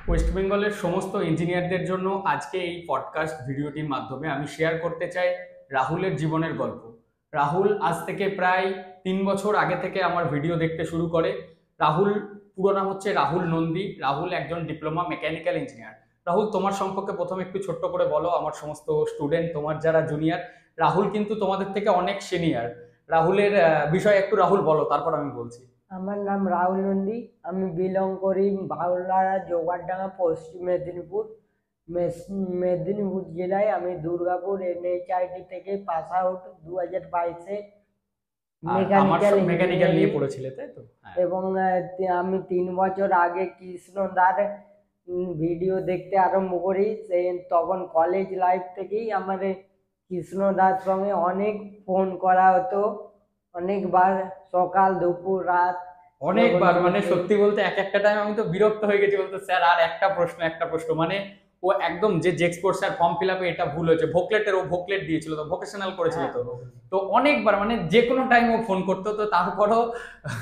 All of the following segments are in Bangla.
ওয়েস্ট বেঙ্গলের সমস্ত ইঞ্জিনিয়ারদের জন্য আজকে এই পডকাস্ট ভিডিওটির মাধ্যমে আমি শেয়ার করতে চাই রাহুলের জীবনের গল্প। রাহুল আজ থেকে প্রায় 3 বছর আগে থেকে আমার ভিডিও দেখতে শুরু করে। রাহুল পুরো নাম হচ্ছে রাহুল নন্দী। রাহুল একজন ডিপ্লোমা মেকানিক্যাল ইঞ্জিনিয়ার। রাহুল, তোমার সম্পর্কে প্রথমে একটু ছোট্ট করে বলো। আমার সমস্ত স্টুডেন্ট, তোমার যারা জুনিয়র, রাহুল কিন্তু তোমাদের থেকে অনেক সিনিয়র। রাহুলের বিষয়ে একটু রাহুল বলো, তারপর আমি বলছি। আমার নাম রাহুল নন্দী। আমি বিলং করি বাউলারা জোগাড়ডাঙ্গা, পশ্চিম মেদিনীপুর। মেদিনীপুর জেলায়। আমি দুর্গাপুর NHIT থেকে পাস আউট 2022-এ আর আমার মেকানিক্যাল সব মেকানিক্যাল নিয়ে ইঞ্জিনিয়ারিং। পড়েছিলে, তাই তো? হ্যাঁ। এবং আমি 3 বছর আগে কৃষ্ণদার ভিডিও দেখতে আরম্ভ করি। তখন কলেজ লাইফ থেকেই আমাদের কৃষ্ণদার সঙ্গে অনেক ফোন করা হতো, অনেকবার, সকাল দুপুর রাত। যখন অনেকবার, আমি মানে সত্যি বলতে এক একটা টাইম আমি তো বিরক্ত হয়ে গেছি, বলতে স্যার আর একটা প্রশ্ন মানে ও একদম যে জেক্সপোর্ট স্যার ফর্ম ফিল আপে এটা ভুল হয়েছে, ভোকলেটের ও ভোকলেট দিয়েছিল তো, ভোকেশনাল করেছিল হ্যাঁ, তো। তো অনেকবার মানে যে কোনো টাইম ও ফোন করতো, তো তারপরও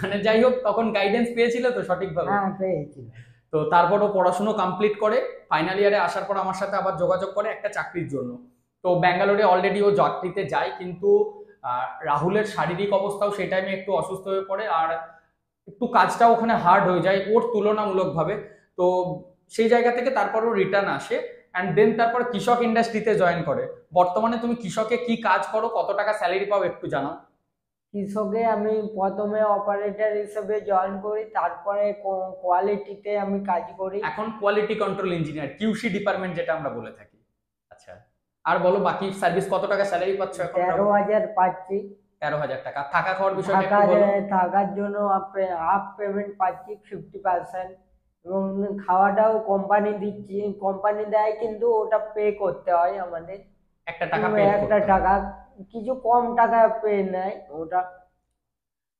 মানে যাই হোক, তখন গাইডেন্স পেয়েছিল তো সঠিকভাবে। হ্যাঁ পেয়েছিল। তো তারপর ও পড়াশুনো কমপ্লিট করে ফাইনাল ইয়ারে আসার পর আমার সাথে আবার যোগাযোগ করে একটা চাকরির জন্য। তো ব্যাঙ্গালোরে অলরেডি ও চাকরিতে যায়, কিন্তু রাহুলের শারীরিক অবস্থাও সেই টাইমে একটু অসুস্থ হয়ে পড়ে, আর একটু কাজটা ওখানে হার্ড হয়ে যায় ওর তুলনামূলকভাবে। তো সেই জায়গা থেকে তারপর ও রিটার্ন আসে, অ্যান্ড দেন তারপর কৃষক ইন্ডাস্ট্রিতে জয়েন করে। বর্তমানে তুমি কৃষকে কি কাজ করো, কত টাকা স্যালারি পাও একটু জানাও। কৃষকে আমি প্রথমে অপারেটর হিসেবে জয়েন করি, তারপরে কোয়ালিটিতে আমি কাজ করি। এখন quality control engineer, QC department যেটা আমরা বলে থাকি। আচ্ছা, আর বলো বাকি সার্ভিস কত টাকা স্যালারি পাচ্ছ এখন, রাহুল? 13,000 পাচ্ছি। 13,000 টাকা। থাকা খাওয়ার বিষয়টা একটু থাকার বলো। থাকার জন্য হাফ পেমেন্ট পাচ্ছি, 50%। এবং খাওয়াটাও কোম্পানি দিচ্ছি, কোম্পানি দেয়, কিন্তু ওটা পে করতে হয় আমাদের। একটা টাকা পেড একটা করতে হয়। টাকা, কিছু কম টাকা পে নেয় ওটা।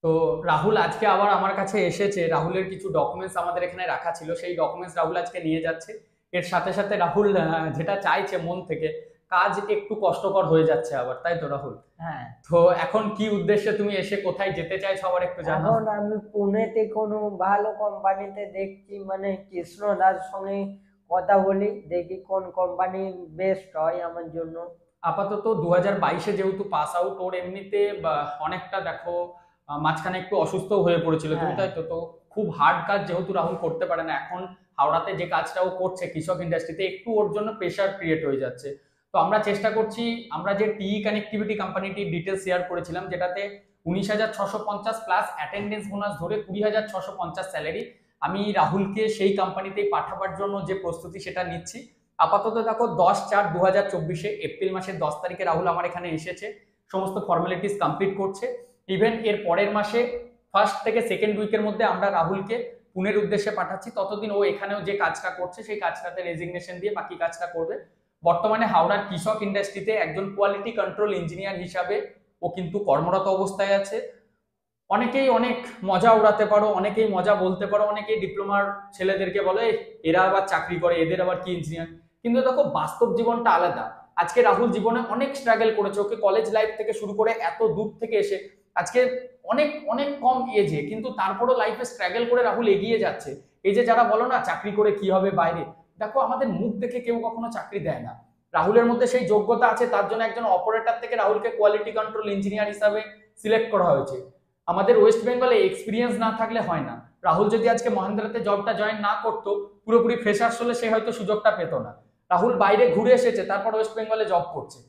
তো রাহুল আজকে আবার আমার কাছে এসেছে। রাহুলের কিছু ডকুমেন্টস আমাদের এখানে রাখা ছিল, সেই ডকুমেন্টস রাহুল আজকে নিয়ে যাচ্ছে। এর সাথে সাথে রাহুল যেটা চাইছে মন থেকে, কাজ একটু কষ্টকর হয়ে যাচ্ছে আবার, তাই তো রাহুল? হ্যাঁ। তো এখন কি উদ্দেশ্যে তুমি এসে কোথায় যেতে চাইছো আবার একটু জানাও। এখন আমি পুনেতে কোনো ভালো কোম্পানিতে দেখছি, মানে কৃষ্ণদার সঙ্গে কথা বলি, দেখি কোন কোম্পানি বেস্ট হয় আমার জন্য। আপাতত 2022-এ যেহেতু পাস আউট, ওর এমনিতে অনেকটা দেখো মাঝখানে একটু অসুস্থ হয়ে পড়েছিল তুমি, হ্যাঁ। তাই তো? তো খুব হার্ড কাজ যেহেতু রাহুল করতে পারে না এখন। হাওড়াতে যে কাজটা ও করছে কৃষক ইন্ডাস্ট্রিতে, একটু ওর জন্য প্রেশার ক্রিয়েট হয়ে যাচ্ছে। তো আমরা চেষ্টা করছি, আমরা যে টিই কানেক্টিভিটি কোম্পানিটির ডিটেলস শেয়ার করেছিলাম, যেটাতে 19,650 প্লাস অ্যাটেন্ডেন্স বোনাস ধরে 20,650 স্যালারি, আমি রাহুলকে সেই কোম্পানিতেই পাঠাবার জন্য যে প্রস্তুতি সেটা নিচ্ছি। আপাতত দেখো 10/4/2024 এপ্রিল মাসের 10 তারিখে রাহুল আমার এখানে এসেছে, সমস্ত ফর্মালিটিস কমপ্লিট করছে। ইভেন এর পরের মাসে ফার্স্ট থেকে সেকেন্ড উইকের মধ্যে আমরা রাহুলকে পুনের উদ্দেশ্যে পাঠাচ্ছি। ততদিন ও এখানেও যে কাজটা করছে সেই কাজটাতে রেজিগনেশন দিয়ে বাকি কাজটা করবে। বর্তমানে হাওড়ার কৃষক ইন্ডাস্ট্রিতে একজন কোয়ালিটি কন্ট্রোল ইঞ্জিনিয়ার হিসাবে ও কিন্তু কর্মরত অবস্থায় আছে। অনেকেই অনেক মজা উড়াতে পারো, অনেকেই মজা বলতে পারো, অনেকেই ডিপ্লোমার ছেলেদেরকে বলে এরা আবার চাকরি করে, এদের আবার কি ইঞ্জিনিয়ার। কিন্তু দেখো বাস্তব জীবনটা আলাদা। আজকে রাহুল জীবনে অনেক স্ট্রাগল করেছে, ওকে কলেজ লাইফ থেকে শুরু করে এত দূর থেকে এসে আজকে অনেক অনেক কম এজে, কিন্তু তারপরও লাইফে স্ট্রাগল করে রাহুল এগিয়ে যাচ্ছে। এই যে যারা বলো না চাকরি করে কি হবে বাইরে, দেখো আমাদের মুখ দেখে কেউ কখনো চাকরি দেয় না। রাহুলের মধ্যে সেই যোগ্যতা আছে, তার জন্য একজন অপারেটর থেকে রাহুলকে কোয়ালিটি কন্ট্রোল ইঞ্জিনিয়ার হিসাবে সিলেক্ট করা হয়েছে। আমাদের ওয়েস্ট বেঙ্গলে এক্সপিরিয়েন্স না থাকলে হয় না। রাহুল যদি আজকে মহেন্দ্রাতে জবটা জয়েন না করতো, পুরোপুরি ফ্রেশার্স হলে সে হয়তো সুযোগটা পেত না। রাহুল বাইরে ঘুরে এসেছে, তারপর ওয়েস্ট বেঙ্গলে জব করছে।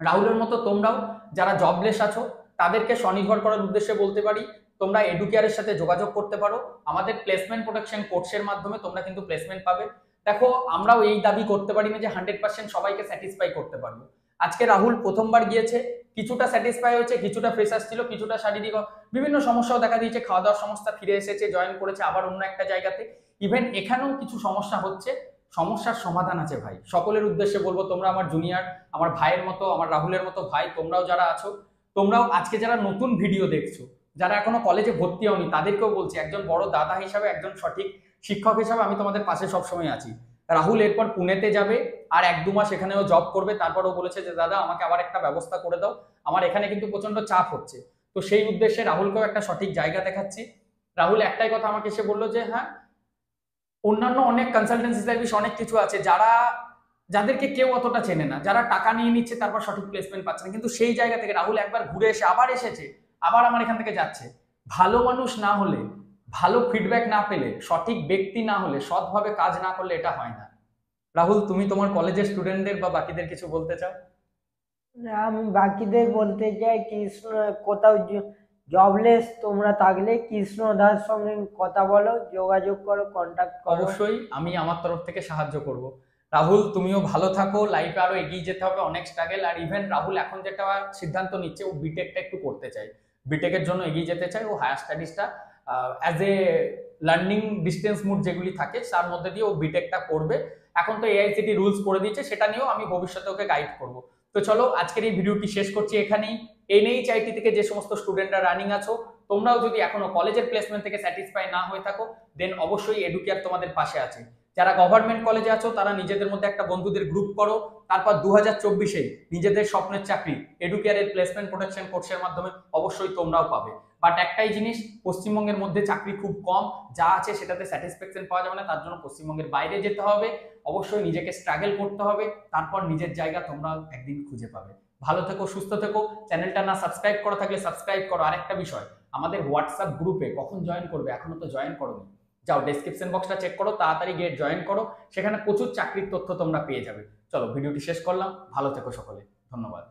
রাহুলের মতো তোমরাও যারা জবলেস আছো, তাদেরকে স্বনির্ভর করার উদ্দেশ্যে বলতে পারি, তোমরা এডুকেয়ারের সাথে যোগাযোগ করতে পারো। আমাদের প্লেসমেন্ট প্রোটেকশন কোর্সের মাধ্যমে তোমরা কিন্তু প্লেসমেন্ট পাবে। দেখো আমরাও এই দাবি করতে পারি না যে 100% সবাইকে স্যাটিসফাই করতে পারবো। আজকে রাহুল প্রথমবার গিয়েছে, কিছুটা স্যাটিসফাই হয়েছে, কিছুটা ফ্রেশার্স ছিল, কিছুটা শারীরিক বিভিন্ন সমস্যাও দেখা দিয়েছে, খাওয়া দাওয়ার সমস্যা, ফিরে এসেছে, জয়েন করেছে আবার অন্য একটা জায়গাতে। ইভেন এখানেও কিছু সমস্যা হচ্ছে, সমস্যার সমাধান আছে ভাই। সকলের উদ্দেশ্যে বলবো, তোমরা আমার জুনিয়র, আমার ভাইয়ের মতো, আমার রাহুলের মতো ভাই, তোমরাও যারা আছো, তোমরাও আজকে যারা নতুন ভিডিও দেখছো, যারা এখনো কলেজে ভর্তি হওনি, তাদেরকেও বলছি একজন বড় দাদা হিসাবে, একজন সঠিক শিক্ষক হিসাবে আমি তোমাদের পাশে সবসময় আছি। রাহুল এরপর পুনেতে যাবে, আর 1-2 মাস এখানেও জব করবে, তারপরও বলেছে যে দাদা আমাকে আবার একটা ব্যবস্থা করে দাও, আমার এখানে কিন্তু প্রচন্ড চাপ হচ্ছে। তো সেই উদ্দেশ্যে রাহুলকেও একটা সঠিক জায়গা দেখাচ্ছি। রাহুল একটাই কথা আমাকে এসে বললো যে হ্যাঁ, অন্যান্য অনেক কনসালটেন্সি সার্ভিস অনেক কিছু আছে যাদেরকে কেউ অতটা চেনে না, যারা টাকা নিয়ে নিচ্ছে তারপর সঠিক প্লেসমেন্ট পাচ্ছে না, কিন্তু সেই জায়গা থেকে রাহুল একবার ঘুরে এসে আবার এসেছে, আবার আমার এখান থেকে যাচ্ছে। ভালো মানুষ না হলে, ভালো ফিডব্যাক না পেলে, সঠিক ব্যক্তি না হলে, সৎভাবে কাজ না করলে এটা হয় না। রাহুল, তুমি তোমার কলেজের স্টুডেন্টদের বা বাকিদের কিছু বলতে চাও? আমি বাকিদের বলতে চাই, কৃষ্ণ কোথাও জবলেস তোমরা থাকলে কৃষ্ণ দার সঙ্গে কথা বলো, যোগাযোগ করো, কন্ট্যাক্ট করো। অবশ্যই আমি আমার তরফ থেকে সাহায্য করব। রাহুল, তুমিও ভালো থাকো, লাইফে আরো এগিয়ে যেতে হবে, অনেক স্ট্রাগল। আর ইভেন রাহুল এখন যেটা সিদ্ধান্ত নিচ্ছে, ও বিটেকটা একটু করতে চায়, বিটেকের জন্য এগিয়ে যেতে চায়। ও হায়ার স্টাডিজটা as a learning distance mode যেগুলি থাকে তার মধ্যে দিয়ে ও বিটেকটা করবে। এখন তো এআইসিটি রুলস করে দিচ্ছে, সেটা নিয়েও আমি ভবিষ্যতে ওকে গাইড করব। তো চলো, আজকের এই ভিডিওটি শেষ করছি এখানেই। এনএইচআইটি থেকে যে সমস্ত স্টুডেন্টরা রানিং আছো, তোমরাও যদি এখনো কলেজের প্লেসমেন্ট থেকে স্যাটিসফাই না হয়ে থাকো, দেন অবশ্যই এডুকেয়ার তোমাদের পাশে আছে। যারা গভর্নমেন্ট কলেজে আছো তারা নিজেদের মধ্যে একটা বন্ধুদের গ্রুপ করো, তারপর 2024-এ নিজেদের স্বপ্নের চাকরি এডুকেয়ারের প্লেসমেন্ট প্রোটেকশন কোর্সের মাধ্যমে অবশ্যই তোমরাও পাবে। বাট একটাই জিনিস, পশ্চিমবঙ্গের মধ্যে চাকরি খুব কম, যা আছে সেটাতে স্যাটিসফ্যাকশন পাওয়া যাবে না, তার জন্য পশ্চিমবঙ্গের বাইরে যেতে হবে, অবশ্যই নিজেকে স্ট্রাগল করতে হবে, তারপর নিজের জায়গা তোমরা একদিন খুঁজে পাবে। ভালো থেকো, সুস্থ থেকো। চ্যানেলটা না সাবস্ক্রাইব করা থাকলে সাবস্ক্রাইব করো। আরেকটা বিষয়, আমাদের হোয়াটসঅ্যাপ গ্রুপে কখন জয়েন করবে? এখনো তো জয়েন করোনি, যাও ডেসক্রিপশন বক্সটা চেক করো, তাড়াতাড়ি গিয়ে জয়েন করো, সেখানে প্রচুর চাকরির তথ্য তোমরা পেয়ে যাবে। চলো, ভিডিওটি শেষ করলাম, ভালো থেকো সকলে, ধন্যবাদ।